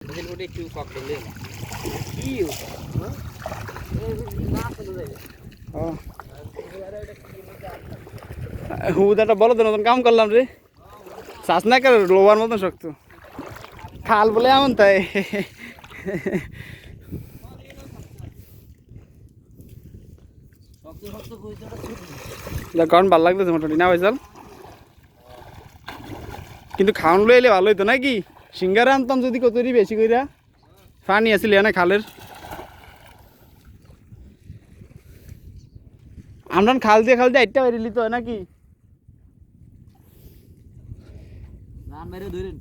Then what did you fuck the limb? You. হুদাটা বলো তো নতুন কাম করলাম রে শ্বাস না করে লোবার মতন শক্ত খাল বলে এমন তাই কারণ ভালো লাগতেছে মোটামুটি না ভাই কিন্তু খাওয়ান লই এলে ভালো হইতো নাকি সিঙ্গারা আনতাম যদি কতরি বেশি কইরা পানি আসলে না খালের আমরা খাল দিয়ে আইটা বেরিলি তো নাকি না মেরে ধরেন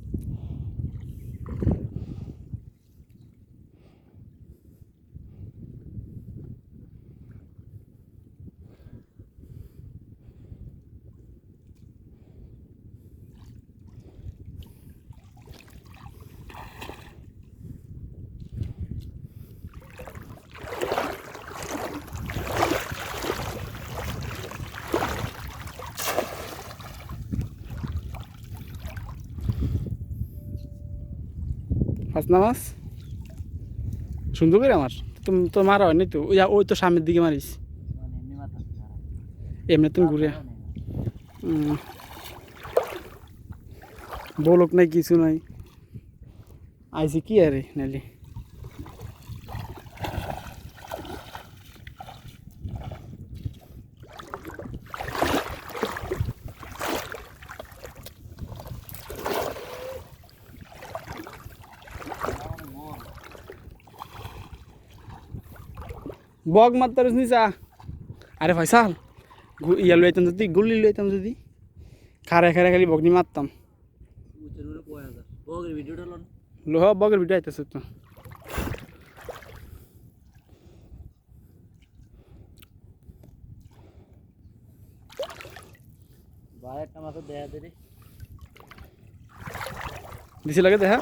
মাছ না মাছ সুন্দর করে আমার তুমি তো মারা হয়নি তো ওই তো সামনের দিকে মারিস এমনি তুমি ঘুরে বলক নাই কিছু নাই আইসি কি আরে নালি বগ মারতে পারিস নি চা আরে ফয়সাল ইয়া লইতাম যদি গুলি লইতাম যদি খারে খালি বগনি মারতাম লোহ বগের ভিডিও আইতেছে তো দিছি লাগে দেখা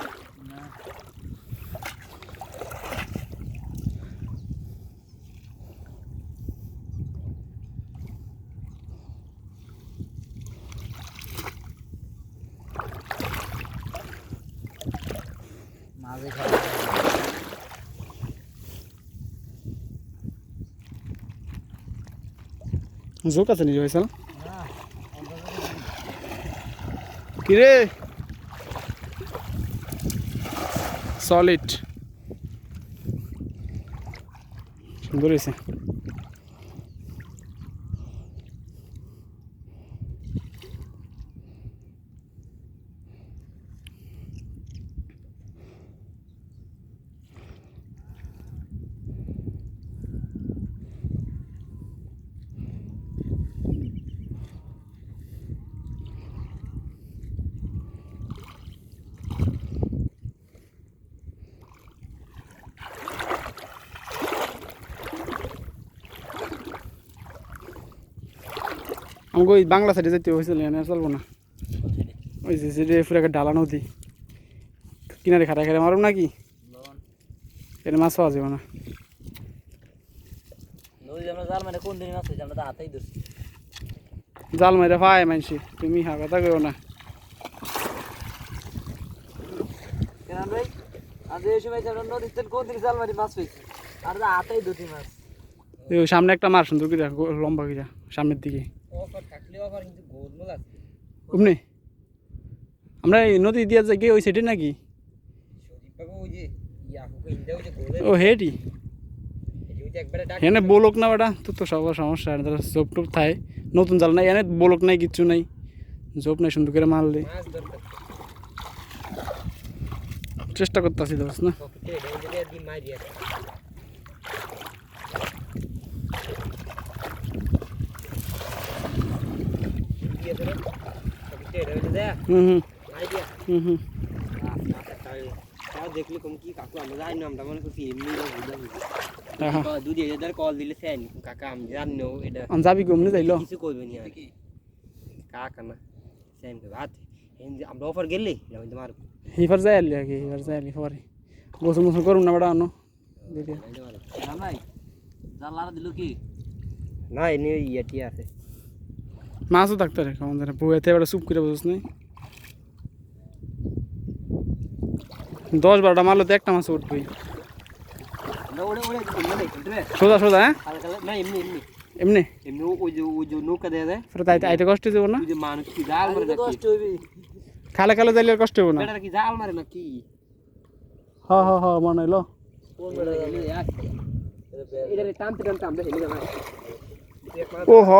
জোক আছে নাকি ভাইসাল কিরে সলিড সুন্দর হয়েছে আমাকে ওই বাংলা সাইডে যেতে হয়েছিল না চলবো না ওই যে সেটা পুরো একটা ডালা নদী কিনারে খাটা খাটা মারব নাকি এটা মাছ পাওয়া যাবে না জাল মাইরা পায় মানছি তুমি হা কথা কেউ না সামনে একটা মার সুন্দর করে লম্বা করে সামনের দিকে অমনি আমরা এই নদী দিয়া যাই ওই সাইডে নাকি ও হেটি এনে বলক না বেটা তোর তো সবার সমস্যা জোপ টোপ থায় নতুন জাল নাই এনে বলক নাই কিচ্ছু নাই জোপ নাই সুন্দর করে মারলে চেষ্টা করতেছি দোষ না দেখলি কম কি কাকু আমরা জানি না আমরা মনে করছি এমনি দুধ এদের কল দিলে ফ্যান কাকা আমি জানি না এটা যাবি কমনে যাইলো কিছু করবে না আর কি কাকা না ফ্যান কে বাত আমরা অফার গেলে আমি তোমার হিফার যাই আলি আগে হিফার যাই আলি পরে গোসল মোসল করুন না বেটা আনো না ভাই জানলাটা দিল কি না এনে ইয়াটি আছে মাছও থাকতে রে কেমন জানে বইতে এবার চুপ করে বসছ নাই 10-12টা মারলে তো একটা মাছ উঠবেই না ওরে ওরে মানে রে সোজা সোজা হ্যাঁ হালকা না এমনি এমনি এমনি এমনি ওই যে নৌকা দেয়া যায় ফের তাই আইতে কষ্ট যাবো না ওই যে মানুষ কি জাল মারে নাকি কষ্ট হইবে খালে খালে যাইলে আর কষ্ট হবো না বেটা কি জাল মারে নাকি হ মনে হইলো কোন বেটা গেলে এটা টানতে টানতে আমরা হেলে যাই ও হ